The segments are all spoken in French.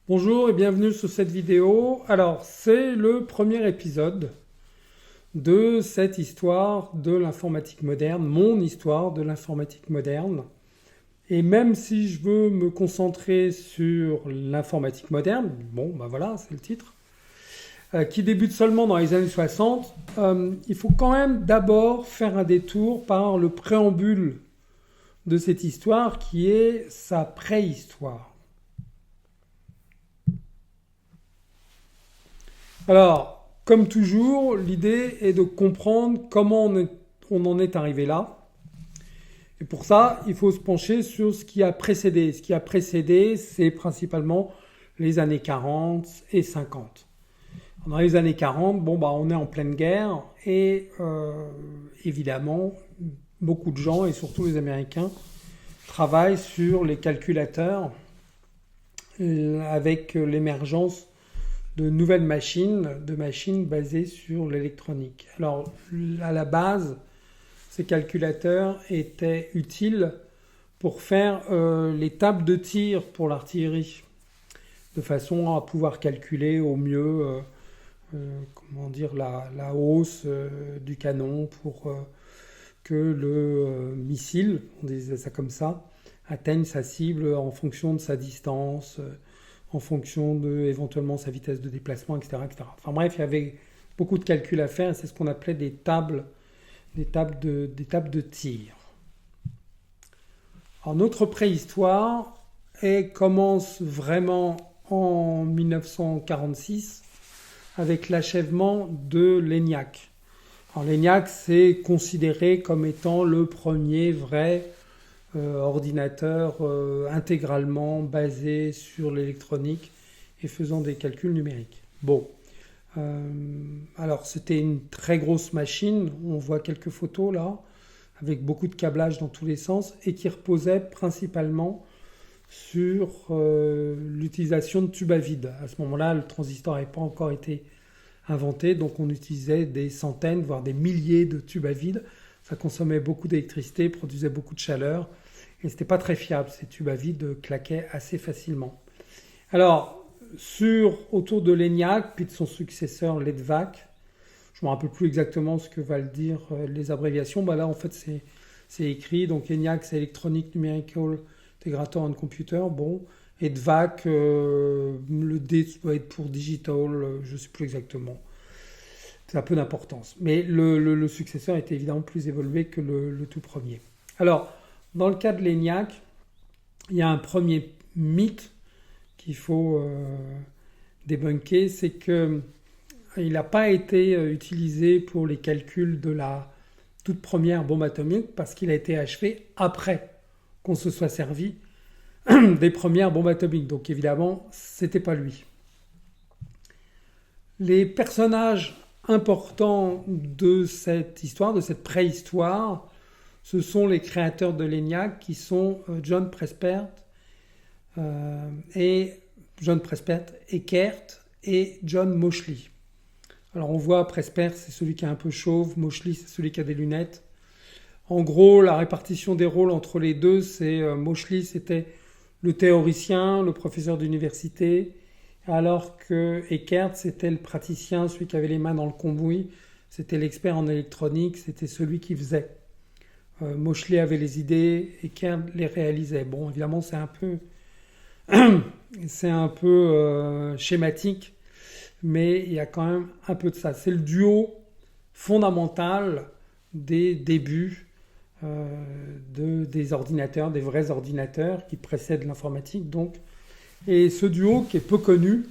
Bonjour et bienvenue sur cette vidéo. Alors, c'est le premier épisode de cette histoire de l'informatique moderne, mon histoire de l'informatique moderne. Et même si je veux me concentrer sur l'informatique moderne, bon, ben voilà, c'est le titre, qui débute seulement dans les années 60, il faut quand même d'abord faire un détour par le préambule de cette histoire qui est sa préhistoire. Alors, comme toujours, l'idée est de comprendre comment on en est arrivé là. Et pour ça, il faut se pencher sur ce qui a précédé. Ce qui a précédé, c'est principalement les années 40 et 50. Dans les années 40, on est en pleine guerre et évidemment, beaucoup de gens, et surtout les Américains, travaillent sur les calculateurs avec l'émergence de nouvelles machines, de machines basées sur l'électronique. Alors, à la base, ces calculateurs étaient utiles pour faire les tables de tir pour l'artillerie, de façon à pouvoir calculer au mieux la hausse du canon pour que le missile, on disait ça comme ça, atteigne sa cible en fonction de sa distance, en fonction de éventuellement sa vitesse de déplacement, etc., etc. Enfin bref, il y avait beaucoup de calculs à faire et c'est ce qu'on appelait des tables de tir. Alors notre préhistoire commence vraiment en 1946 avec l'achèvement de l'ENIAC. Alors l'ENIAC, c'est considéré comme étant le premier vrai ordinateur intégralement basé sur l'électronique et faisant des calculs numériques. Alors c'était une très grosse machine, on voit quelques photos là, avec beaucoup de câblage dans tous les sens et qui reposait principalement sur l'utilisation de tubes à vide. À ce moment-là, le transistor n'avait pas encore été inventé, donc on utilisait des centaines, voire des milliers de tubes à vide. Ça consommait beaucoup d'électricité, produisait beaucoup de chaleur et c'était pas très fiable. Ces tubes à vide claquaient assez facilement. Alors, autour de l'ENIAC, puis de son successeur l'EDVAC, je ne me rappelle plus exactement ce que veulent dire les abréviations. Là, en fait, c'est écrit. Donc, ENIAC, c'est Electronic Numerical Integrator on Computer. EDVAC, le D doit être pour Digital, je ne sais plus exactement. Ça a peu d'importance. Mais le successeur était évidemment plus évolué que le tout premier. Alors, dans le cas de l'ENIAC, il y a un premier mythe qu'il faut débunker, c'est qu'il n'a pas été utilisé pour les calculs de la toute première bombe atomique parce qu'il a été achevé après qu'on se soit servi des premières bombes atomiques. Donc évidemment, c'était pas lui. Les personnages importants de cette histoire, de cette préhistoire, ce sont les créateurs de l'ENIAC qui sont John Prespert, Eckert et John Moseley. Alors on voit Prespert, c'est celui qui est un peu chauve, Moseley, c'est celui qui a des lunettes. En gros, la répartition des rôles entre les deux, c'est Moseley, c'était le théoricien, le professeur d'université, alors que Eckert, c'était le praticien, celui qui avait les mains dans le cambouis, c'était l'expert en électronique, c'était celui qui faisait. Moseley avait les idées, Eckert les réalisait. Évidemment, c'est un peu schématique, mais il y a quand même un peu de ça. C'est le duo fondamental des débuts des ordinateurs, des vrais ordinateurs qui précèdent l'informatique. Et ce duo qui est peu connu,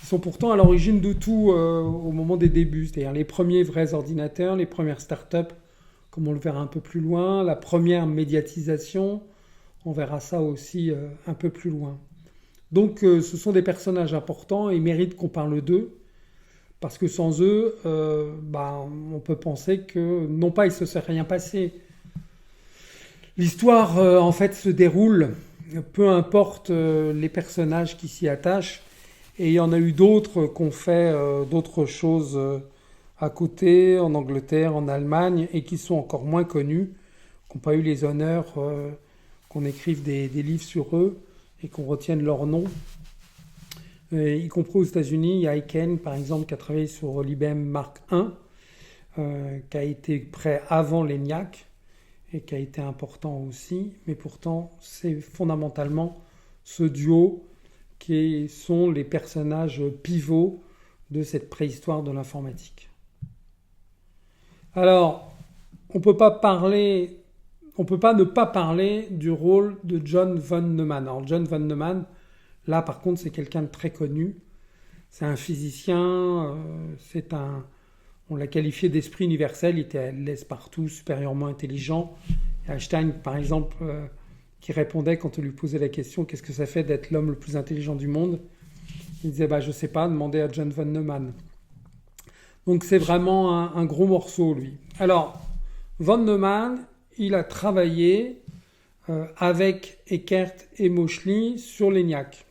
ils sont pourtant à l'origine de tout au moment des débuts, c'est-à-dire les premiers vrais ordinateurs, les premières startups, comme on le verra un peu plus loin, la première médiatisation, on verra ça aussi un peu plus loin. Donc ce sont des personnages importants et ils méritent qu'on parle d'eux, parce que sans eux, on peut penser que non pas il ne se serait rien passé. L'histoire en fait se déroule, peu importe les personnages qui s'y attachent, et il y en a eu d'autres qui ont fait d'autres choses à côté, en Angleterre, en Allemagne, et qui sont encore moins connus, qui n'ont pas eu les honneurs qu'on écrive des livres sur eux et qu'on retienne leur nom. y compris aux États-Unis. Il y a Aiken, par exemple, qui a travaillé sur l'IBM Mark I, qui a été prêt avant l'ENIAC et qui a été important aussi. Mais pourtant, c'est fondamentalement ce duo qui sont les personnages pivots de cette préhistoire de l'informatique. Alors, on ne peut pas ne pas parler du rôle de John von Neumann. Alors, John von Neumann, là, par contre, c'est quelqu'un de très connu. C'est un physicien, on l'a qualifié d'esprit universel, il était à l'aise partout, supérieurement intelligent. Et Einstein, par exemple, qui répondait quand on lui posait la question « Qu'est-ce que ça fait d'être l'homme le plus intelligent du monde ?» Il disait « Je ne sais pas, demandez à John von Neumann. » Donc c'est vraiment un gros morceau, lui. Alors, von Neumann, il a travaillé avec Eckert et Moschly sur l'ENIAC.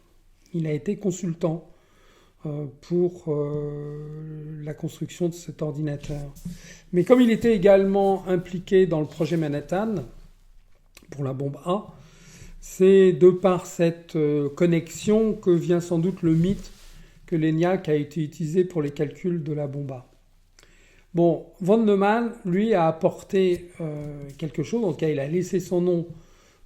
Il a été consultant pour la construction de cet ordinateur. Mais comme il était également impliqué dans le projet Manhattan, pour la bombe A, c'est de par cette connexion que vient sans doute le mythe que l'ENIAC a été utilisé pour les calculs de la bombe A. Bon, von Neumann, lui, a apporté quelque chose, en tout cas il a laissé son nom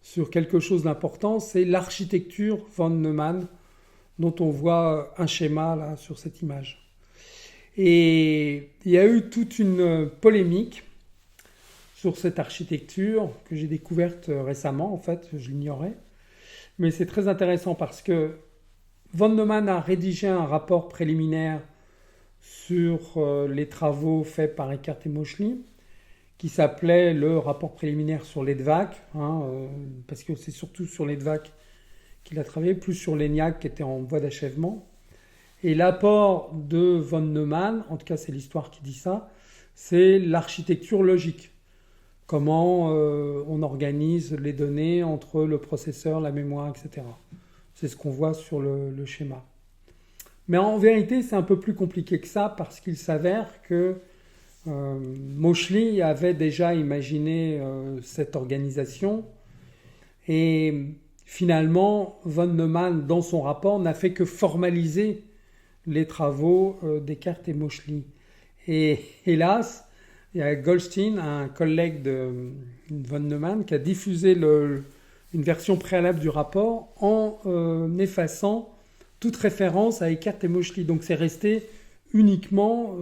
sur quelque chose d'important, c'est l'architecture von Neumann, dont on voit un schéma là sur cette image. Et il y a eu toute une polémique sur cette architecture que j'ai découverte récemment, en fait, je l'ignorais. Mais c'est très intéressant parce que von Neumann a rédigé un rapport préliminaire sur les travaux faits par Eckert et Moschly, qui s'appelait le rapport préliminaire sur l'EDVAC, parce que c'est surtout sur l'EDVAC qu'il a travaillé, plus sur l'ENIAC qui était en voie d'achèvement. Et l'apport de von Neumann, en tout cas c'est l'histoire qui dit ça, c'est l'architecture logique. Comment on organise les données entre le processeur, la mémoire, etc. C'est ce qu'on voit sur le schéma. Mais en vérité, c'est un peu plus compliqué que ça parce qu'il s'avère que Moschly avait déjà imaginé cette organisation et finalement, von Neumann, dans son rapport, n'a fait que formaliser les travaux d'Eckert et Moschly. Et hélas, il y a Goldstein, un collègue de von Neumann, qui a diffusé une version préalable du rapport en effaçant toute référence à Eckert et Moschly. Donc c'est resté uniquement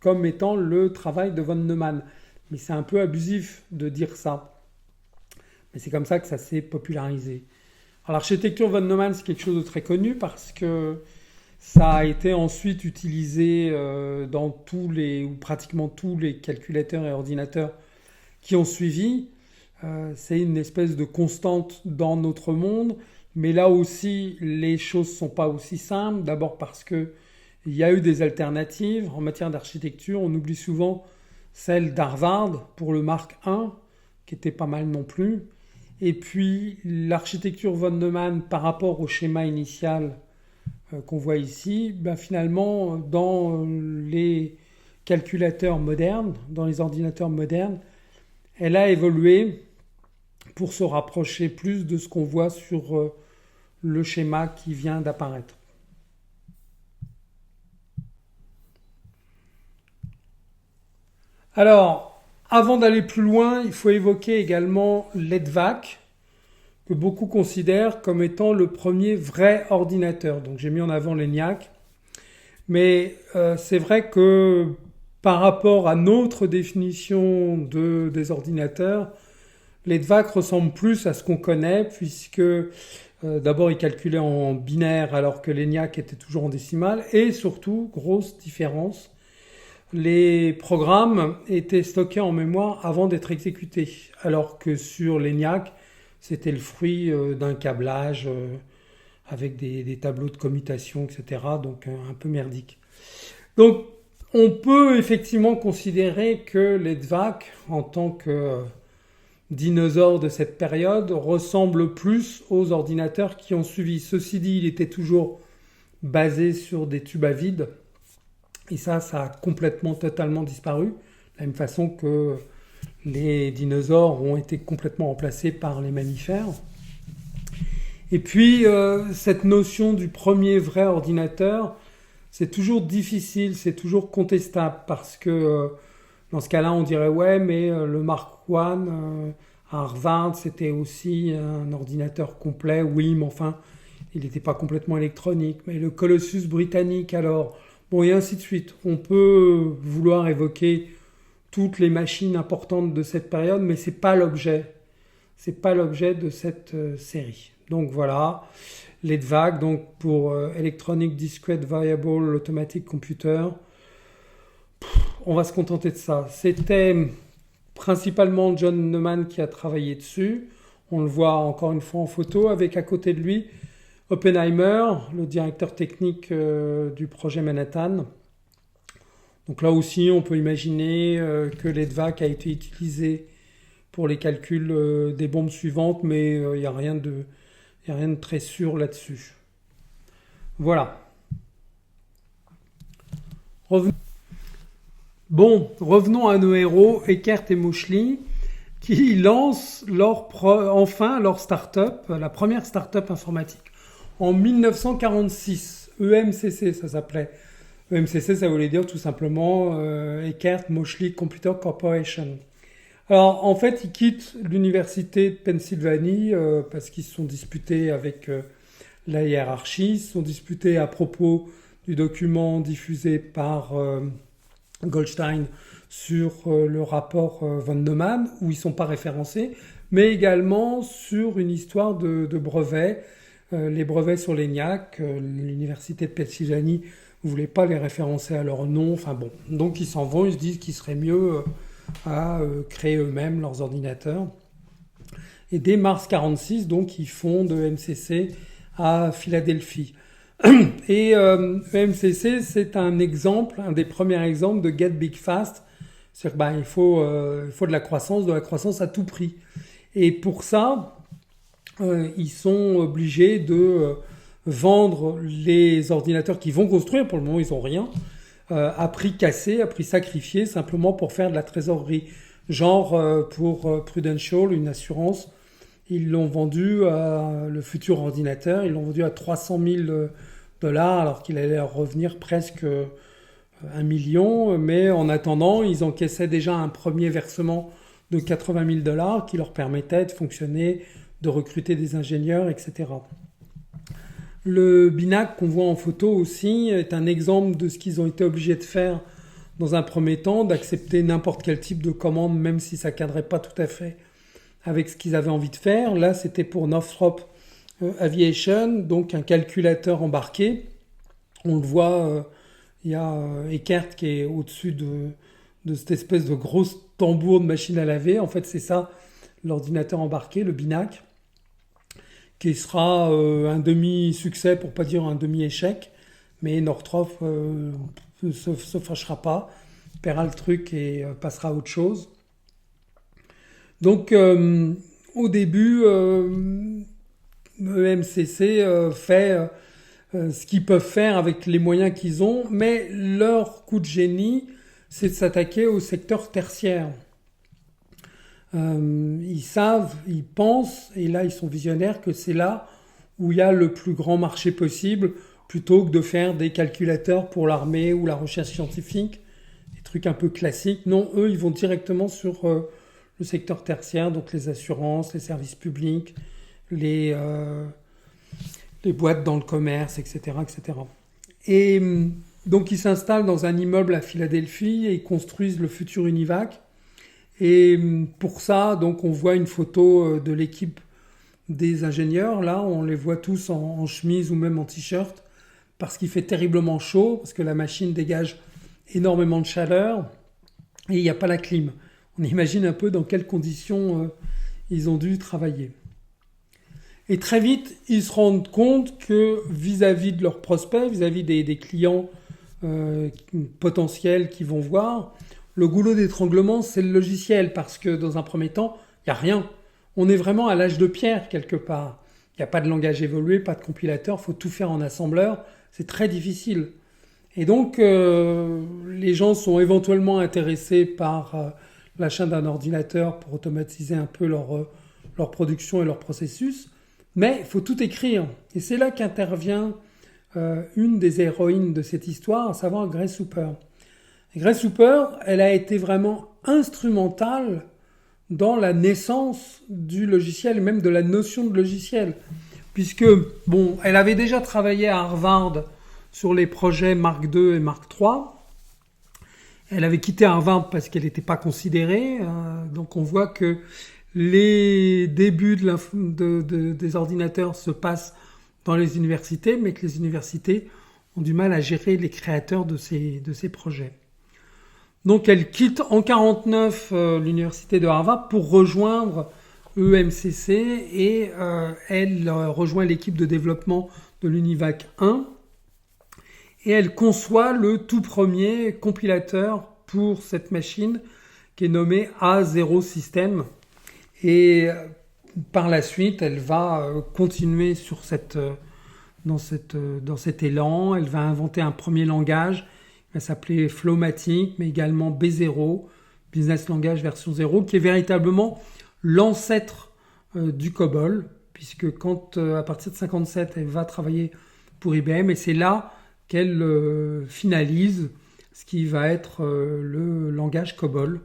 comme étant le travail de von Neumann. Mais c'est un peu abusif de dire ça. Mais c'est comme ça que ça s'est popularisé. Alors l'architecture von Neumann, c'est quelque chose de très connu parce que ça a été ensuite utilisé dans ou pratiquement tous les calculateurs et ordinateurs qui ont suivi. C'est une espèce de constante dans notre monde. Mais là aussi, les choses ne sont pas aussi simples. D'abord parce qu'il y a eu des alternatives en matière d'architecture. On oublie souvent celle d'Harvard pour le Mark I, qui était pas mal non plus. Et puis l'architecture von Neumann par rapport au schéma initial qu'on voit ici, finalement dans les calculateurs modernes, dans les ordinateurs modernes, elle a évolué pour se rapprocher plus de ce qu'on voit sur le schéma qui vient d'apparaître. Alors, avant d'aller plus loin, il faut évoquer également l'EDVAC, que beaucoup considèrent comme étant le premier vrai ordinateur. Donc j'ai mis en avant l'ENIAC. Mais c'est vrai que par rapport à notre définition des ordinateurs, l'EDVAC ressemble plus à ce qu'on connaît, puisque d'abord il calculait en binaire alors que l'ENIAC était toujours en décimale, et surtout, grosse différence, les programmes étaient stockés en mémoire avant d'être exécutés, alors que sur l'ENIAC, c'était le fruit d'un câblage avec des tableaux de commutation, etc. Donc un peu merdique. Donc on peut effectivement considérer que l'EDVAC, en tant que dinosaure de cette période, ressemble plus aux ordinateurs qui ont suivi. Ceci dit, il était toujours basé sur des tubes à vide. Et ça a complètement, totalement disparu. De la même façon que les dinosaures ont été complètement remplacés par les mammifères. Et puis, cette notion du premier vrai ordinateur, c'est toujours difficile, c'est toujours contestable, parce que dans ce cas-là, on dirait ouais, mais le Mark I à Harvard, c'était aussi un ordinateur complet. Oui, mais enfin, il n'était pas complètement électronique. Mais le Colossus britannique, alors, bon, et ainsi de suite. On peut vouloir évoquer toutes les machines importantes de cette période, mais c'est pas l'objet. C'est pas l'objet de cette série. Donc voilà, l'EDVAC, donc pour Electronic Discrete Variable Automatic Computer. On va se contenter de ça. C'était principalement John Neumann qui a travaillé dessus. On le voit encore une fois en photo, avec à côté de lui Oppenheimer, le directeur technique du projet Manhattan. Donc là aussi, on peut imaginer que l'EDVAC a été utilisé pour les calculs des bombes suivantes, mais il n'y a rien de très sûr là-dessus. Voilà. Revenons à nos héros, Eckert et Moschly, qui lancent enfin leur start-up, la première start-up informatique. En 1946, EMCC, ça s'appelait. EMCC, ça voulait dire tout simplement Eckert Moschly Computer Corporation. Alors, en fait, ils quittent l'université de Pennsylvanie parce qu'ils se sont disputés avec la hiérarchie, ils se sont disputés à propos du document diffusé par Goldstein sur le rapport von Neumann, où ils ne sont pas référencés, mais également sur une histoire de brevets, les brevets sur l'ENIAC. L'université de Pennsylvanie ne voulait pas les référencer à leur nom, enfin bon, donc ils s'en vont, ils se disent qu'il serait mieux à créer eux-mêmes leurs ordinateurs. Et dès mars 1946, donc, ils fondent MCC à Philadelphie. Et EMCC, c'est un exemple, un des premiers exemples de Get Big Fast. C'est-à-dire qu'il faut de la croissance à tout prix. Et pour ça, ils sont obligés de vendre les ordinateurs qu'ils vont construire. Pour le moment, ils n'ont rien. À prix cassé, à prix sacrifié, simplement pour faire de la trésorerie. Genre pour Prudential, une assurance, ils l'ont vendu le futur ordinateur, ils l'ont vendu à 300 000 dollars, alors qu'il allait leur revenir presque 1 million. Mais en attendant, ils encaissaient déjà un premier versement de 80 000 dollars qui leur permettait de fonctionner, de recruter des ingénieurs, etc. Le Binac qu'on voit en photo aussi est un exemple de ce qu'ils ont été obligés de faire dans un premier temps, d'accepter n'importe quel type de commande, même si ça ne cadrait pas tout à fait avec ce qu'ils avaient envie de faire. Là, c'était pour Northrop Aviation, donc un calculateur embarqué. On le voit, il y a Eckert qui est au-dessus de cette espèce de grosse tambour de machine à laver. En fait, c'est ça, l'ordinateur embarqué, le Binac, qui sera un demi-succès, pour pas dire un demi-échec. Mais Northrop se fâchera pas, paiera le truc et passera à autre chose. Donc, au début, EMCC fait ce qu'ils peuvent faire avec les moyens qu'ils ont, mais leur coup de génie, c'est de s'attaquer au secteur tertiaire. Ils savent, ils pensent, et là ils sont visionnaires, que c'est là où il y a le plus grand marché possible, plutôt que de faire des calculateurs pour l'armée ou la recherche scientifique, des trucs un peu classiques. Non, eux, ils vont directement sur le secteur tertiaire, donc les assurances, les services publics, les boîtes dans le commerce, etc., etc. Et donc ils s'installent dans un immeuble à Philadelphie et ils construisent le futur Univac. Et pour ça, donc on voit une photo de l'équipe des ingénieurs. Là, on les voit tous en chemise ou même en t-shirt parce qu'il fait terriblement chaud, parce que la machine dégage énormément de chaleur et il n'y a pas la clim. On imagine un peu dans quelles conditions ils ont dû travailler. Et très vite, ils se rendent compte que vis-à-vis de leurs prospects, vis-à-vis des clients potentiels qu'ils vont voir, le goulot d'étranglement, c'est le logiciel, parce que dans un premier temps, il n'y a rien. On est vraiment à l'âge de pierre, quelque part. Il n'y a pas de langage évolué, pas de compilateur, il faut tout faire en assembleur. C'est très difficile. Et donc, les gens sont éventuellement intéressés par l'achat d'un ordinateur pour automatiser un peu leur production et leur processus. Mais il faut tout écrire. Et c'est là qu'intervient une des héroïnes de cette histoire, à savoir Grace Hopper. Et Grace Hopper, elle a été vraiment instrumentale dans la naissance du logiciel, et même de la notion de logiciel. Puisque, bon, elle avait déjà travaillé à Harvard sur les projets Mark II et Mark III. Elle avait quitté Harvard parce qu'elle n'était pas considérée. Donc on voit que les débuts des ordinateurs se passent dans les universités, mais que les universités ont du mal à gérer les créateurs de ces projets. Donc elle quitte en 1949 l'université de Harvard pour rejoindre EMCC et elle rejoint l'équipe de développement de l'Univac 1 et elle conçoit le tout premier compilateur pour cette machine qui est nommé A0 System. Et par la suite, elle va continuer dans cet élan. Elle va inventer un premier langage qui va s'appeler Flowmatic, mais également B0, Business Language version 0, qui est véritablement l'ancêtre du COBOL, puisque à partir de 1957, elle va travailler pour IBM, et c'est là qu'elle finalise ce qui va être le langage COBOL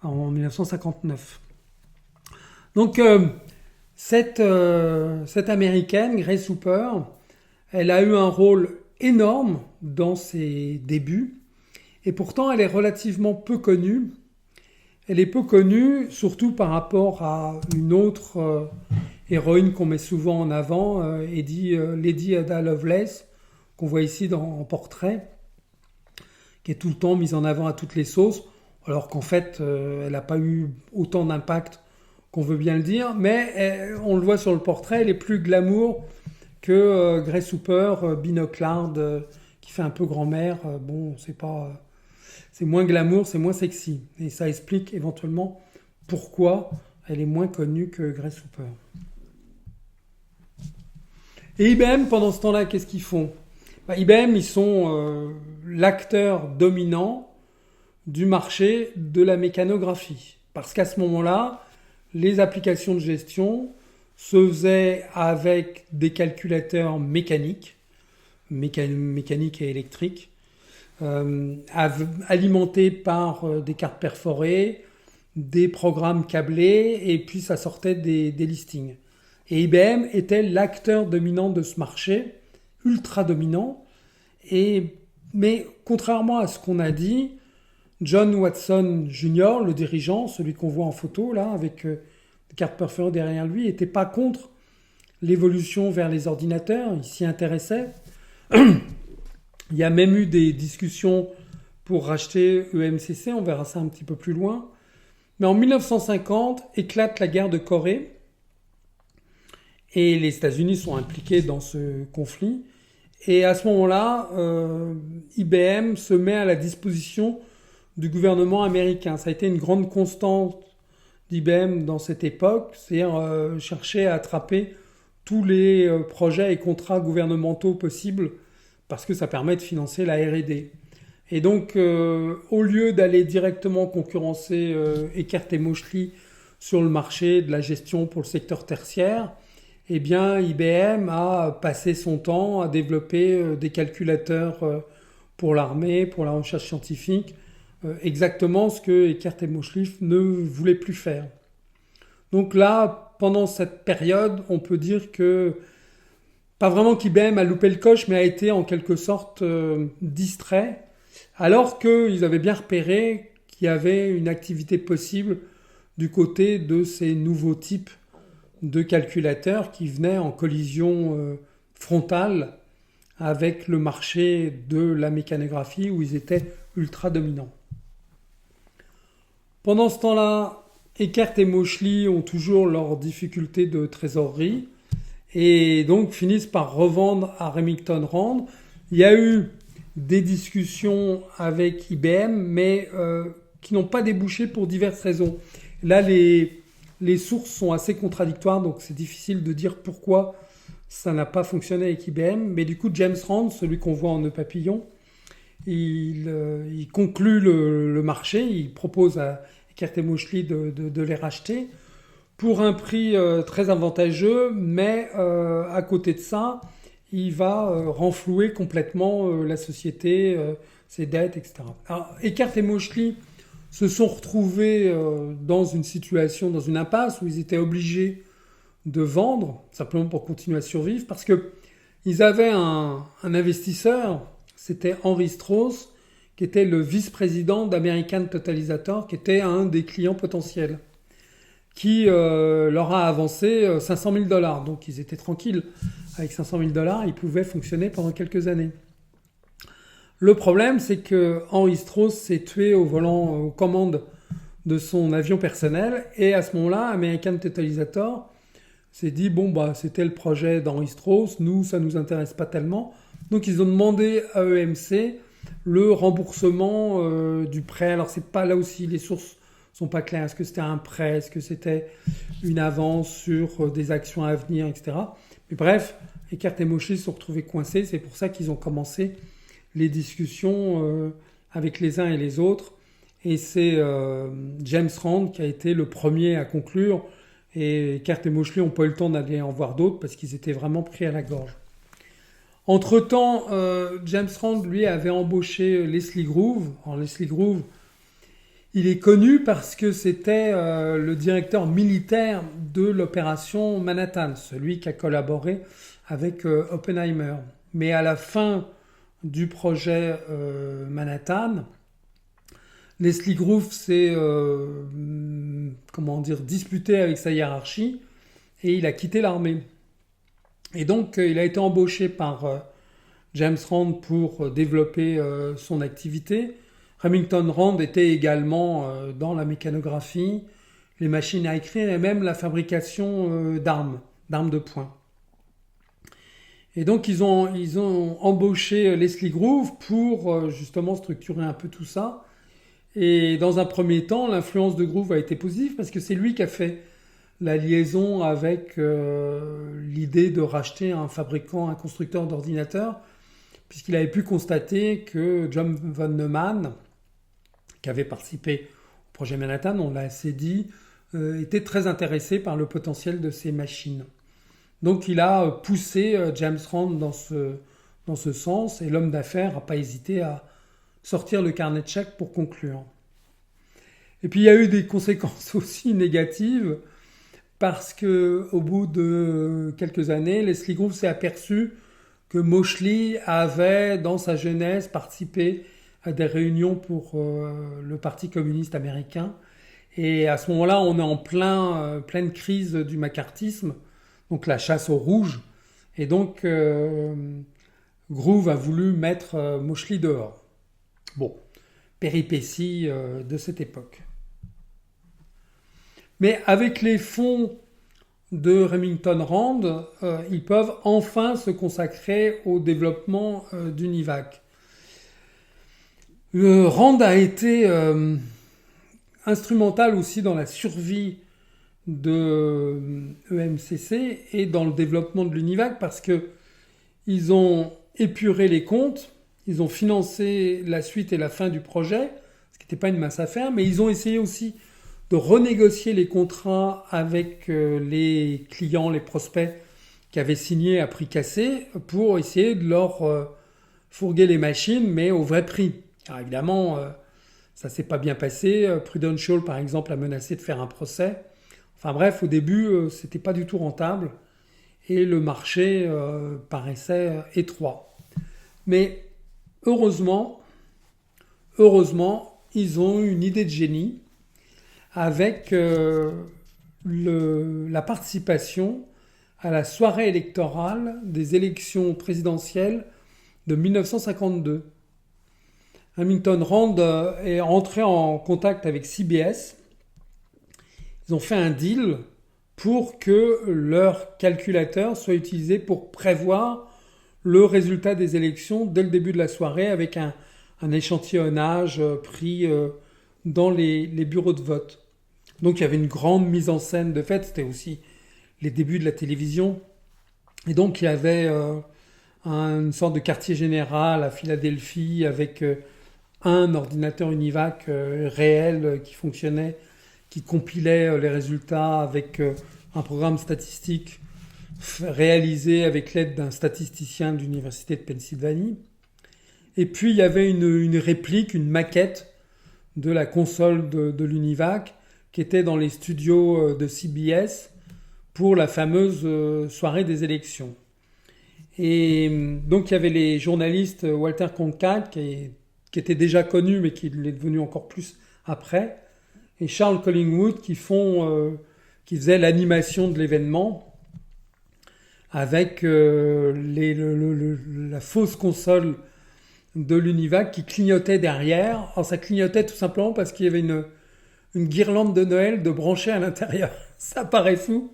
en 1959. Donc, cette américaine, Grace Hopper, elle a eu un rôle énorme dans ses débuts, et pourtant elle est relativement peu connue. Elle est peu connue, surtout par rapport à une autre héroïne qu'on met souvent en avant, Lady Ada Lovelace, qu'on voit ici en portrait, qui est tout le temps mise en avant à toutes les sauces, alors qu'en fait, elle n'a pas eu autant d'impact qu'on veut bien le dire, mais on le voit sur le portrait, elle est plus glamour que Grace Hopper, binoclarde, qui fait un peu grand-mère. C'est moins glamour, c'est moins sexy. Et ça explique éventuellement pourquoi elle est moins connue que Grace Hopper. Et IBM, pendant ce temps-là, qu'est-ce qu'ils font ? IBM, ils sont l'acteur dominant du marché de la mécanographie. Parce qu'à ce moment-là, les applications de gestion se faisaient avec des calculateurs mécaniques et électriques, alimentés par des cartes perforées, des programmes câblés, et puis ça sortait des listings. Et IBM était l'acteur dominant de ce marché, ultra dominant, mais contrairement à ce qu'on a dit, John Watson Jr., le dirigeant, celui qu'on voit en photo là, avec des cartes perforées derrière lui, n'était pas contre l'évolution vers les ordinateurs, il s'y intéressait. Il y a même eu des discussions pour racheter EMCC, on verra ça un petit peu plus loin. Mais en 1950, éclate la guerre de Corée et les États-Unis sont impliqués dans ce conflit. Et à ce moment-là, IBM se met à la disposition du gouvernement américain. Ça a été une grande constante d'IBM dans cette époque, c'est-à-dire chercher à attraper tous les projets et contrats gouvernementaux possibles parce que ça permet de financer la R&D. Et donc, au lieu d'aller directement concurrencer Eckert & Moschly sur le marché de la gestion pour le secteur tertiaire, eh bien, IBM a passé son temps à développer des calculateurs pour l'armée, pour la recherche scientifique, exactement ce que Eckert & Moschly ne voulait plus faire. Donc là, pendant cette période, on peut dire que, pas vraiment qu'IBM a loupé le coche, mais a été en quelque sorte distrait, alors qu'ils avaient bien repéré qu'il y avait une activité possible du côté de ces nouveaux types de calculateurs qui venaient en collision frontale avec le marché de la mécanographie où ils étaient ultra dominants. Pendant ce temps-là, Eckert et Moschly ont toujours leurs difficultés de trésorerie et donc finissent par revendre à Remington Rand. Il y a eu des discussions avec IBM, mais qui n'ont pas débouché pour diverses raisons. Là, les sources sont assez contradictoires, donc c'est difficile de dire pourquoi ça n'a pas fonctionné avec IBM. Mais du coup, James Rand, celui qu'on voit en nœud papillon, il conclut le marché, il propose à Eckert & Moschly de les racheter pour un prix très avantageux, mais à côté de ça, il va renflouer complètement la société, ses dettes, etc. Alors, Eckert et Moschly se sont retrouvés dans une situation, dans une impasse où ils étaient obligés de vendre, simplement pour continuer à survivre, parce que ils avaient un investisseur, c'était Henry Strauss, qui était le vice-président d'American Totalizator, qui était un des clients potentiels, qui leur a avancé 500 000 $. Donc ils étaient tranquilles. Avec 500 000 $, ils pouvaient fonctionner pendant quelques années. Le problème, c'est que Henry Strauss s'est tué au volant, aux commandes de son avion personnel, et à ce moment-là, American Totalizator s'est dit, bon, bah, c'était le projet d'Henry Strauss, nous, ça nous intéresse pas tellement. Donc, ils ont demandé à EMC le remboursement du prêt. Alors, c'est pas là aussi, les sources sont pas claires. Est-ce que c'était un prêt? Est-ce que c'était une avance sur des actions à venir, etc. Mais bref, Eckert et Moschly se sont retrouvés coincés. C'est pour ça qu'ils ont commencé les discussions avec les uns et les autres. Et c'est James Rand qui a été le premier à conclure. Et Eckert et Moschly n'ont pas eu le temps d'aller en voir d'autres parce qu'ils étaient vraiment pris à la gorge. Entre-temps, James Rand, lui, avait embauché Leslie Groove. Alors Leslie Groove, il est connu parce que c'était le directeur militaire de l'opération Manhattan, celui qui a collaboré avec Oppenheimer. Mais à la fin du projet Manhattan, Leslie Groove s'est disputé avec sa hiérarchie et il a quitté l'armée. Et donc il a été embauché par James Rand pour développer son activité. Remington Rand était également dans la mécanographie, les machines à écrire et même la fabrication d'armes de poing. Et donc ils ont embauché Leslie Groove pour justement structurer un peu tout ça. Et dans un premier temps, l'influence de Groove a été positive parce que c'est lui qui a fait la liaison avec l'idée de racheter un constructeur d'ordinateurs, puisqu'il avait pu constater que John von Neumann, qui avait participé au projet Manhattan, on l'a assez dit, était très intéressé par le potentiel de ces machines. Donc il a poussé James Rand dans ce sens, et l'homme d'affaires n'a pas hésité à sortir le carnet de chèques pour conclure. Et puis il y a eu des conséquences aussi négatives, parce que au bout de quelques années, Leslie Groove s'est aperçu que Moschly avait, dans sa jeunesse, participé à des réunions pour le Parti communiste américain. Et à ce moment-là, on est en pleine crise du macartisme, donc la chasse aux rouges. Et donc, Groove a voulu mettre Moschly dehors. Bon, péripéties de cette époque. Mais avec les fonds de Remington Rand, ils peuvent enfin se consacrer au développement d'Univac. Rand a été instrumental aussi dans la survie de EMCC et dans le développement de l'Univac parce que ils ont épuré les comptes, ils ont financé la suite et la fin du projet, ce qui n'était pas une mince affaire, mais ils ont essayé aussi de renégocier les contrats avec les clients, les prospects qui avaient signé à prix cassé pour essayer de leur fourguer les machines, mais au vrai prix. Alors évidemment, ça s'est pas bien passé. Prudential, par exemple, a menacé de faire un procès. Enfin bref, au début, c'était pas du tout rentable et le marché paraissait étroit. Mais heureusement, ils ont eu une idée de génie avec la participation à la soirée électorale des élections présidentielles de 1952. Remington Rand est entré en contact avec CBS. Ils ont fait un deal pour que leur calculateur soit utilisé pour prévoir le résultat des élections dès le début de la soirée avec un échantillonnage pris dans les bureaux de vote. Donc il y avait une grande mise en scène de fait, c'était aussi les débuts de la télévision. Et donc il y avait une sorte de quartier général à Philadelphie avec un ordinateur Univac réel qui fonctionnait qui compilait les résultats avec un programme statistique réalisé avec l'aide d'un statisticien de l'Université de Pennsylvanie. Et puis il y avait une réplique, une maquette de la console de l'UNIVAC qui était dans les studios de CBS pour la fameuse soirée des élections. Et donc il y avait les journalistes Walter Cronkite qui était déjà connu mais qui l'est devenu encore plus après, et Charles Collingwood qui faisaient l'animation de l'événement avec la fausse console de l'UNIVAC qui clignotait derrière. Alors ça clignotait tout simplement parce qu'il y avait une guirlande de Noël de brancher à l'intérieur. Ça paraît fou,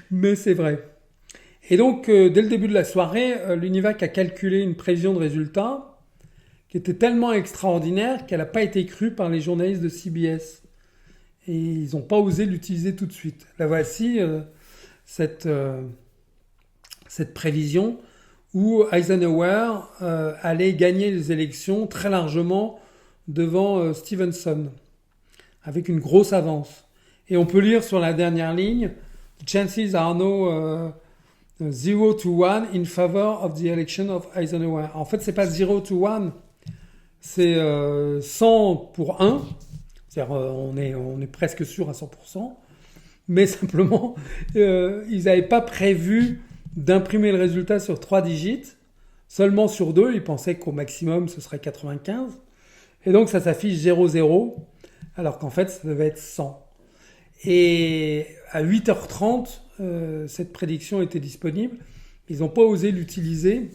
mais c'est vrai. Et donc, dès le début de la soirée, l'UNIVAC a calculé une prévision de résultats qui était tellement extraordinaire qu'elle n'a pas été crue par les journalistes de CBS. Et ils n'ont pas osé l'utiliser tout de suite. La voici, cette prévision où Eisenhower allait gagner les élections très largement devant Stevenson, avec une grosse avance. Et on peut lire sur la dernière ligne, « The chances are now 0 to 1 in favor of the election of Eisenhower ». En fait, c'est pas 0 to 1, c'est 100 pour 1, c'est-à-dire on est presque sûr à 100%, mais simplement, ils n'avaient pas prévu d'imprimer le résultat sur 3 digits, seulement sur 2, ils pensaient qu'au maximum ce serait 95, et donc ça s'affiche 0,0, alors qu'en fait ça devait être 100. Et à 8h30, cette prédiction était disponible, ils n'ont pas osé l'utiliser,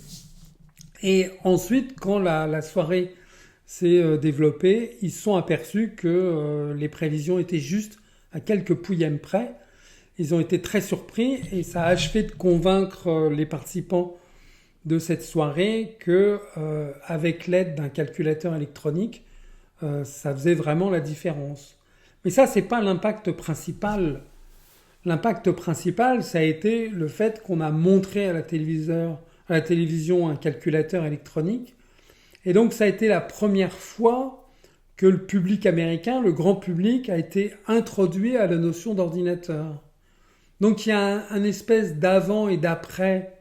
et ensuite quand la soirée s'est développée, ils se sont aperçus que les prévisions étaient justes à quelques pouillèmes près. Ils ont été très surpris et ça a achevé de convaincre les participants de cette soirée que, avec l'aide d'un calculateur électronique, ça faisait vraiment la différence. Mais ça, c'est pas l'impact principal. L'impact principal, ça a été le fait qu'on a montré à la télévision un calculateur électronique. Et donc, ça a été la première fois que le public américain, le grand public, a été introduit à la notion d'ordinateur. Donc il y a un espèce d'avant et d'après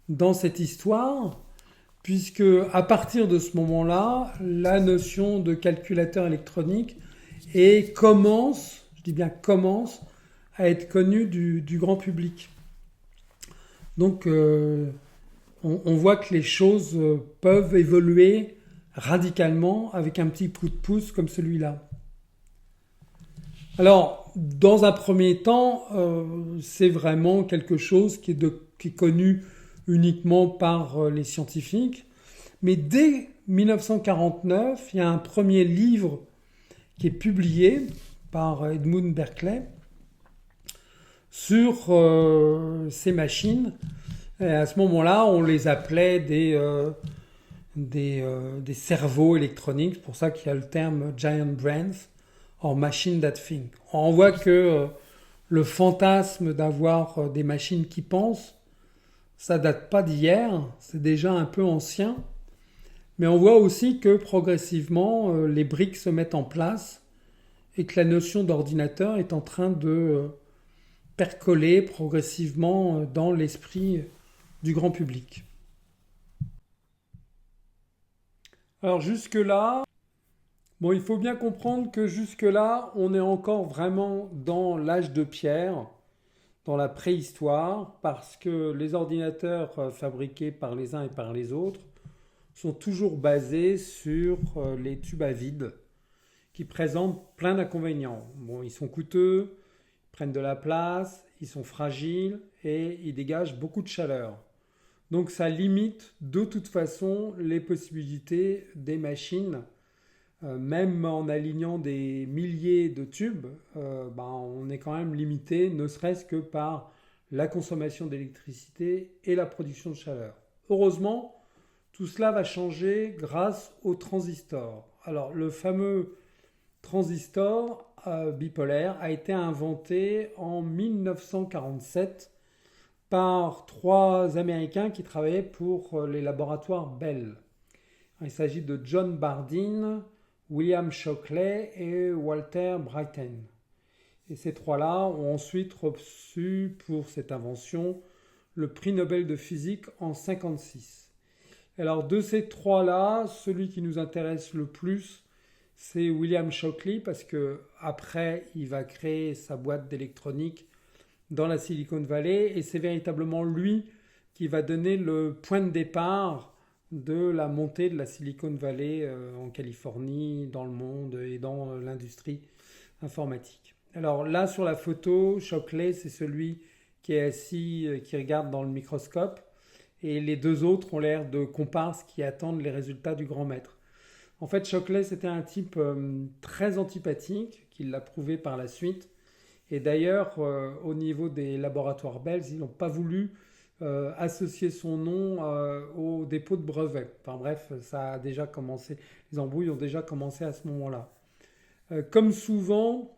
dans cette histoire, puisque à partir de ce moment-là, la notion de calculateur électronique commence, je dis bien commence, à être connue du grand public. Donc on voit que les choses peuvent évoluer radicalement avec un petit coup de pouce comme celui-là. Alors, dans un premier temps, c'est vraiment quelque chose qui est connu uniquement par les scientifiques. Mais dès 1949, il y a un premier livre qui est publié par Edmund Berkeley sur ces machines. Et à ce moment-là, on les appelait des cerveaux électroniques. C'est pour ça qu'il y a le terme giant brains, or machine that think. On voit que le fantasme d'avoir des machines qui pensent, ça date pas d'hier, c'est déjà un peu ancien. Mais on voit aussi que progressivement, les briques se mettent en place et que la notion d'ordinateur est en train de percoler progressivement dans l'esprit du grand public. Alors jusque-là, il faut bien comprendre que jusque-là, on est encore vraiment dans l'âge de pierre, dans la préhistoire, parce que les ordinateurs fabriqués par les uns et par les autres sont toujours basés sur les tubes à vide, qui présentent plein d'inconvénients. Ils sont coûteux, ils prennent de la place, ils sont fragiles et ils dégagent beaucoup de chaleur. Donc ça limite de toute façon les possibilités des machines. Même en alignant des milliers de tubes, on est quand même limité, ne serait-ce que par la consommation d'électricité et la production de chaleur. Heureusement, tout cela va changer grâce au transistor. Alors, le fameux transistor bipolaire a été inventé en 1947 par 3 Américains qui travaillaient pour les laboratoires Bell. Il s'agit de John Bardeen, William Shockley et Walter Brattain. Et ces trois-là ont ensuite reçu pour cette invention le prix Nobel de physique en 1956. Alors de ces trois-là, celui qui nous intéresse le plus, c'est William Shockley parce que après il va créer sa boîte d'électronique dans la Silicon Valley et c'est véritablement lui qui va donner le point de départ de la montée de la Silicon Valley en Californie, dans le monde et dans l'industrie informatique. Alors là sur la photo, Shockley c'est celui qui est assis, qui regarde dans le microscope et les deux autres ont l'air de comparses qui attendent les résultats du grand maître. En fait, Shockley, c'était un type très antipathique, qu'il l'a prouvé par la suite. Et d'ailleurs, au niveau des laboratoires belges, ils n'ont pas voulu associer son nom au dépôt de brevet. Enfin bref, ça a déjà commencé. Les embrouilles ont déjà commencé à ce moment-là. Comme souvent,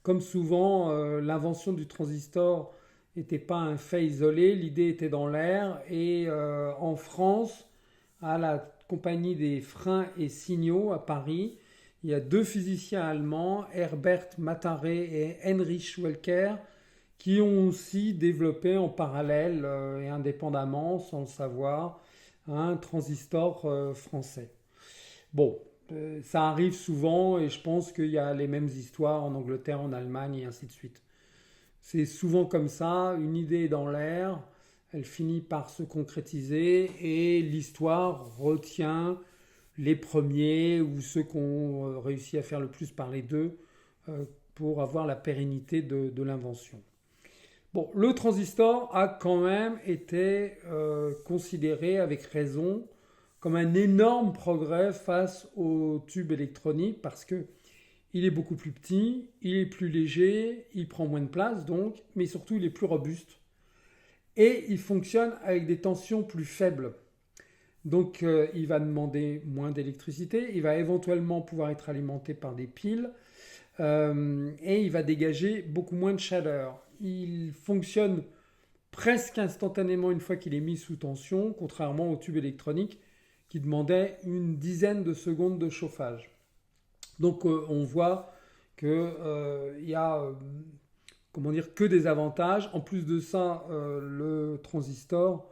l'invention du transistor n'était pas un fait isolé, l'idée était dans l'air. Et en France, à la compagnie des freins et signaux à Paris, il y a deux physiciens allemands, Herbert Mataré et Heinrich Welker, qui ont aussi développé en parallèle et indépendamment, sans le savoir, un transistor français. Bon, ça arrive souvent et je pense qu'il y a les mêmes histoires en Angleterre, en Allemagne et ainsi de suite. C'est souvent comme ça, une idée est dans l'air, elle finit par se concrétiser et l'histoire retient les premiers ou ceux qui ont réussi à faire le plus parler d'eux pour avoir la pérennité de l'invention. Bon, le transistor a quand même été considéré avec raison comme un énorme progrès face au tube électronique parce que il est beaucoup plus petit, il est plus léger, il prend moins de place donc, mais surtout il est plus robuste et il fonctionne avec des tensions plus faibles. Donc il va demander moins d'électricité, il va éventuellement pouvoir être alimenté par des piles et il va dégager beaucoup moins de chaleur. Il fonctionne presque instantanément une fois qu'il est mis sous tension, contrairement au tube électronique qui demandait une dizaine de secondes de chauffage. Donc on voit qu'il y a que des avantages. En plus de ça, le transistor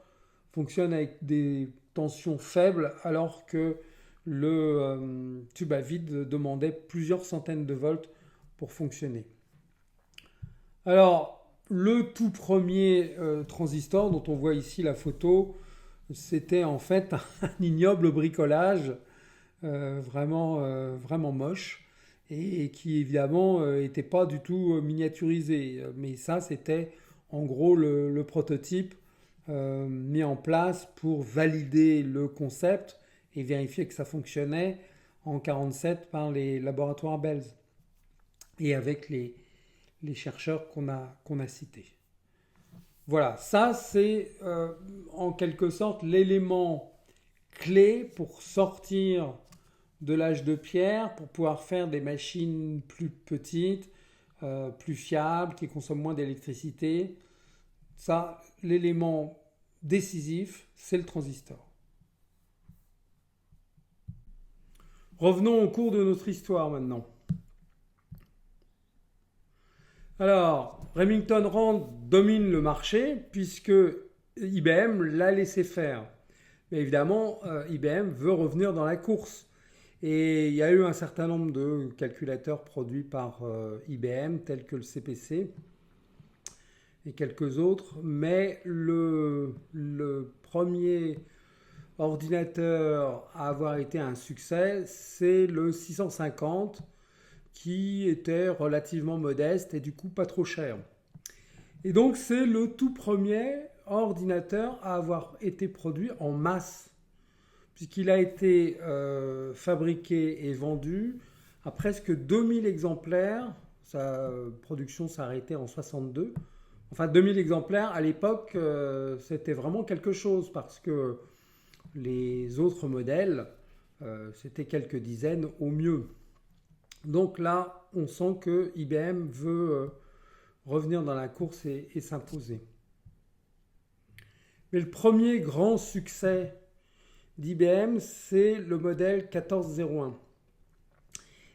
fonctionne avec des tensions faibles alors que le tube à vide demandait plusieurs centaines de volts pour fonctionner. Alors, le tout premier transistor dont on voit ici la photo, c'était en fait un ignoble bricolage vraiment moche et qui évidemment n'était pas du tout miniaturisé. Mais ça, c'était en gros le prototype mis en place pour valider le concept et vérifier que ça fonctionnait en 1947 par les laboratoires belges et avec les chercheurs qu'on a cités. Voilà, ça c'est en quelque sorte l'élément clé pour sortir de l'âge de pierre, pour pouvoir faire des machines plus petites, plus fiables, qui consomment moins d'électricité. Ça, l'élément décisif, c'est le transistor. Revenons au cours de notre histoire maintenant. Alors, Remington Rand domine le marché puisque IBM l'a laissé faire. Mais évidemment, IBM veut revenir dans la course. Et il y a eu un certain nombre de calculateurs produits par IBM, tels que le CPC et quelques autres. Mais le premier ordinateur à avoir été un succès, c'est le 650, qui était relativement modeste et du coup pas trop cher. Et donc c'est le tout premier ordinateur à avoir été produit en masse, puisqu'il a été fabriqué et vendu à presque 2000 exemplaires. Sa production s'est arrêtée en 62. Enfin 2000 exemplaires à l'époque, c'était vraiment quelque chose parce que les autres modèles, c'était quelques dizaines au mieux. Donc là, on sent que IBM veut revenir dans la course et s'imposer. Mais le premier grand succès d'IBM, c'est le modèle 1401.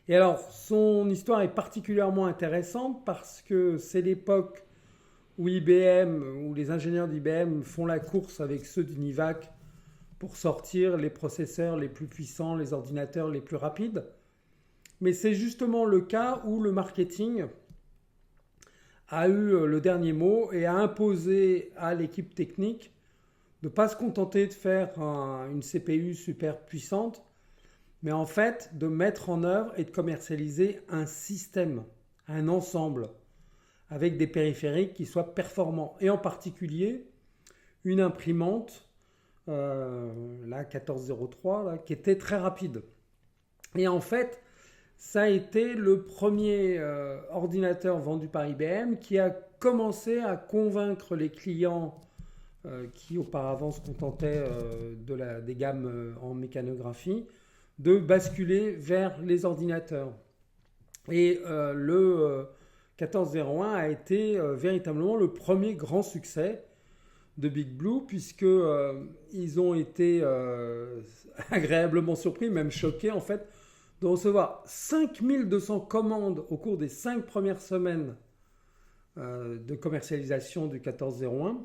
Et alors, son histoire est particulièrement intéressante parce que c'est l'époque où IBM, où les ingénieurs d'IBM font la course avec ceux d'Univac pour sortir les processeurs les plus puissants, les ordinateurs les plus rapides. Mais c'est justement le cas où le marketing a eu le dernier mot et a imposé à l'équipe technique de ne pas se contenter de faire une CPU super puissante, mais en fait de mettre en œuvre et de commercialiser un système, un ensemble, avec des périphériques qui soient performants. Et en particulier, une imprimante, la 1403, là, qui était très rapide. Et en fait, ça a été le premier ordinateur vendu par IBM qui a commencé à convaincre les clients qui auparavant se contentaient des gammes en mécanographie de basculer vers les ordinateurs. Et le 1401 a été véritablement le premier grand succès de Big Blue puisque ils ont été agréablement surpris, même choqués en fait, de recevoir 5200 commandes au cours des 5 premières semaines de commercialisation du 1401.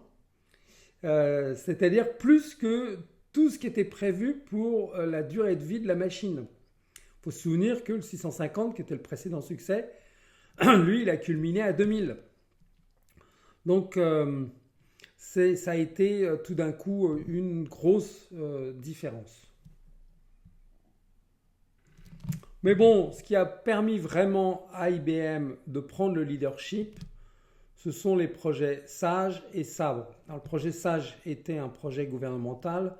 C'est-à-dire plus que tout ce qui était prévu pour la durée de vie de la machine. Il faut se souvenir que le 650, qui était le précédent succès, lui, il a culminé à 2000. Donc, ça a été tout d'un coup une grosse différence. Mais bon, ce qui a permis vraiment à IBM de prendre le leadership, ce sont les projets SAGE et SABRE. Alors, le projet SAGE était un projet gouvernemental,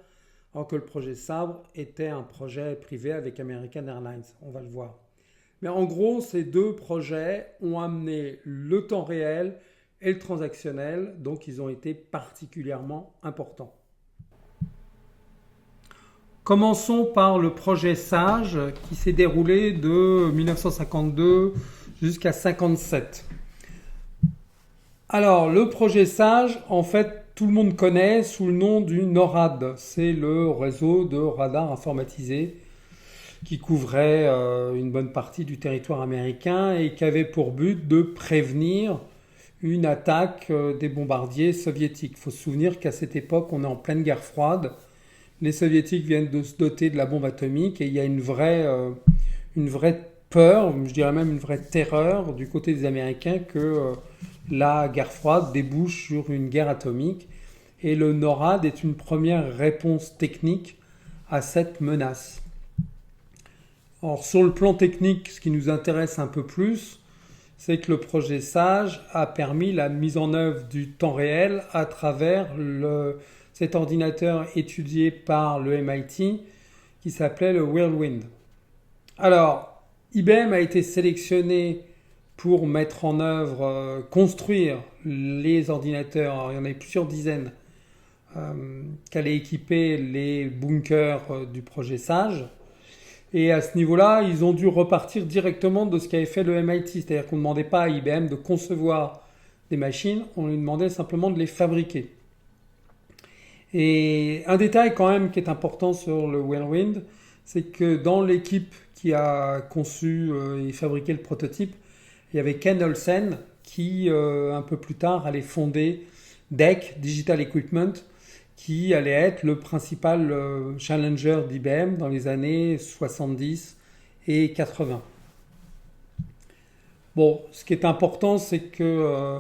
alors que le projet SABRE était un projet privé avec American Airlines. On va le voir. Mais en gros, ces deux projets ont amené le temps réel et le transactionnel, donc ils ont été particulièrement importants. Commençons par le projet SAGE qui s'est déroulé de 1952 jusqu'à 1957. Alors, le projet SAGE, en fait, tout le monde connaît sous le nom du NORAD. C'est le réseau de radars informatisés qui couvrait une bonne partie du territoire américain et qui avait pour but de prévenir une attaque des bombardiers soviétiques. Il faut se souvenir qu'à cette époque, on est en pleine guerre froide. Les soviétiques viennent de se doter de la bombe atomique et il y a une vraie peur, je dirais même une vraie terreur du côté des Américains que la guerre froide débouche sur une guerre atomique. Et le NORAD est une première réponse technique à cette menace. Or, sur le plan technique, ce qui nous intéresse un peu plus, c'est que le projet SAGE a permis la mise en œuvre du temps réel à travers cet ordinateur étudié par le MIT qui s'appelait le Whirlwind. Alors, IBM a été sélectionné pour mettre en œuvre, construire les ordinateurs, alors, il y en avait plusieurs dizaines, qu'allaient équiper les bunkers du projet SAGE. Et à ce niveau-là, ils ont dû repartir directement de ce qu'avait fait le MIT. C'est-à-dire qu'on ne demandait pas à IBM de concevoir des machines, on lui demandait simplement de les fabriquer. Et un détail quand même qui est important sur le Whirlwind, c'est que dans l'équipe qui a conçu et fabriqué le prototype, il y avait Ken Olsen qui, un peu plus tard, allait fonder DEC, Digital Equipment, qui allait être le principal challenger d'IBM dans les années 70 et 80. Bon, ce qui est important, c'est que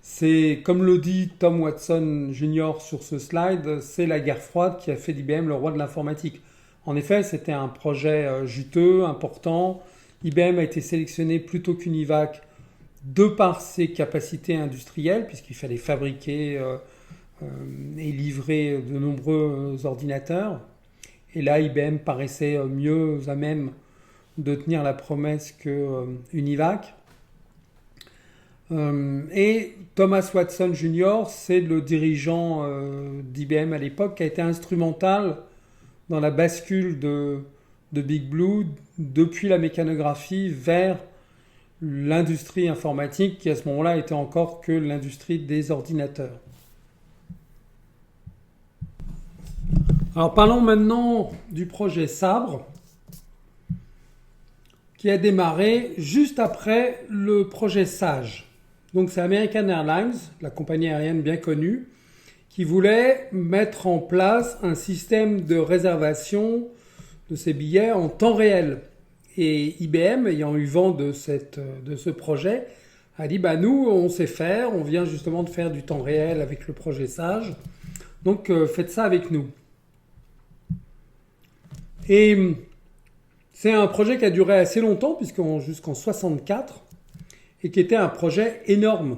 c'est, comme le dit Tom Watson Jr. sur ce slide, c'est la guerre froide qui a fait d'IBM le roi de l'informatique. En effet, c'était un projet juteux, important. IBM a été sélectionné plutôt qu'Univac de par ses capacités industrielles, puisqu'il fallait fabriquer et livrer de nombreux ordinateurs. Et là, IBM paraissait mieux à même de tenir la promesse que Univac. Et Thomas Watson Jr., c'est le dirigeant d'IBM à l'époque qui a été instrumental dans la bascule de Big Blue depuis la mécanographie vers l'industrie informatique qui à ce moment-là était encore que l'industrie des ordinateurs. Alors parlons maintenant du projet SABRE. qui a démarré juste après le projet SAGE. Donc c'est American Airlines, la compagnie aérienne bien connue, qui voulait mettre en place un système de réservation de ces billets en temps réel. Et IBM, ayant eu vent de ce projet, a dit nous on sait faire, on vient justement de faire du temps réel avec le projet SAGE, donc faites ça avec nous. Et c'est un projet qui a duré assez longtemps, jusqu'en 64, et qui était un projet énorme.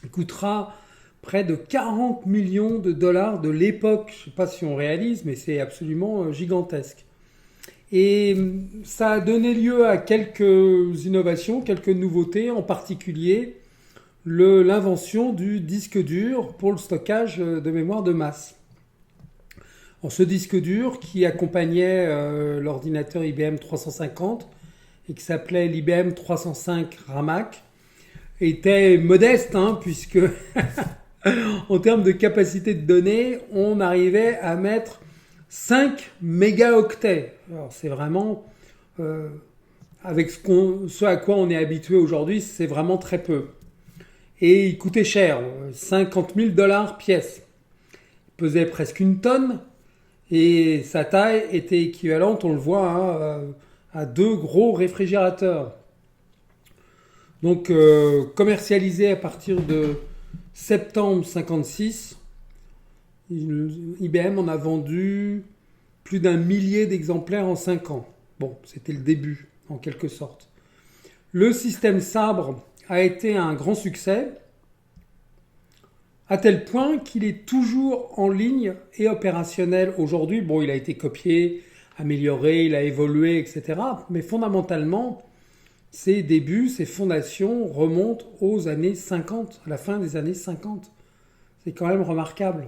Il coûtera près de 40 millions de dollars de l'époque. Je ne sais pas si on réalise, mais c'est absolument gigantesque. Et ça a donné lieu à quelques innovations, quelques nouveautés, en particulier l'invention du disque dur pour le stockage de mémoire de masse. Alors, ce disque dur qui accompagnait l'ordinateur IBM 350 et qui s'appelait l'IBM 305 Ramac était modeste, puisque en termes de capacité de données, on arrivait à mettre 5 mégaoctets. Alors c'est vraiment, avec ce à quoi on est habitué aujourd'hui, c'est vraiment très peu. Et il coûtait cher, 50 000 dollars pièce. Il pesait presque 1 tonne et sa taille était équivalente, on le voit, à 2 gros réfrigérateurs. Donc commercialisé à partir de septembre 56, IBM en a vendu plus d'1 millier d'exemplaires en 5 ans. Bon, c'était le début, en quelque sorte. Le système Sabre a été un grand succès, à tel point qu'il est toujours en ligne et opérationnel aujourd'hui. Bon, il a été copié, amélioré, il a évolué, etc. Mais fondamentalement, ses débuts, ses fondations remontent aux années 50, à la fin des années 50. C'est quand même remarquable.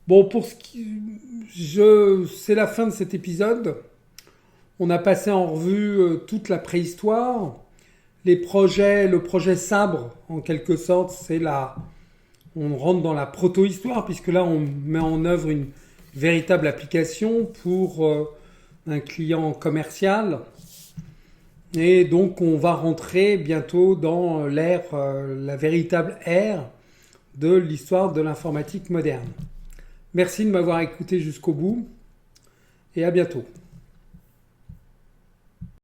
Bon, c'est la fin de cet épisode. On a passé en revue toute la préhistoire. Le projet Sabre, en quelque sorte, on rentre dans la proto-histoire, puisque là, on met en œuvre une véritable application pour un client commercial. Et donc, on va rentrer bientôt dans la véritable ère de l'histoire de l'informatique moderne. Merci de m'avoir écouté jusqu'au bout et à bientôt.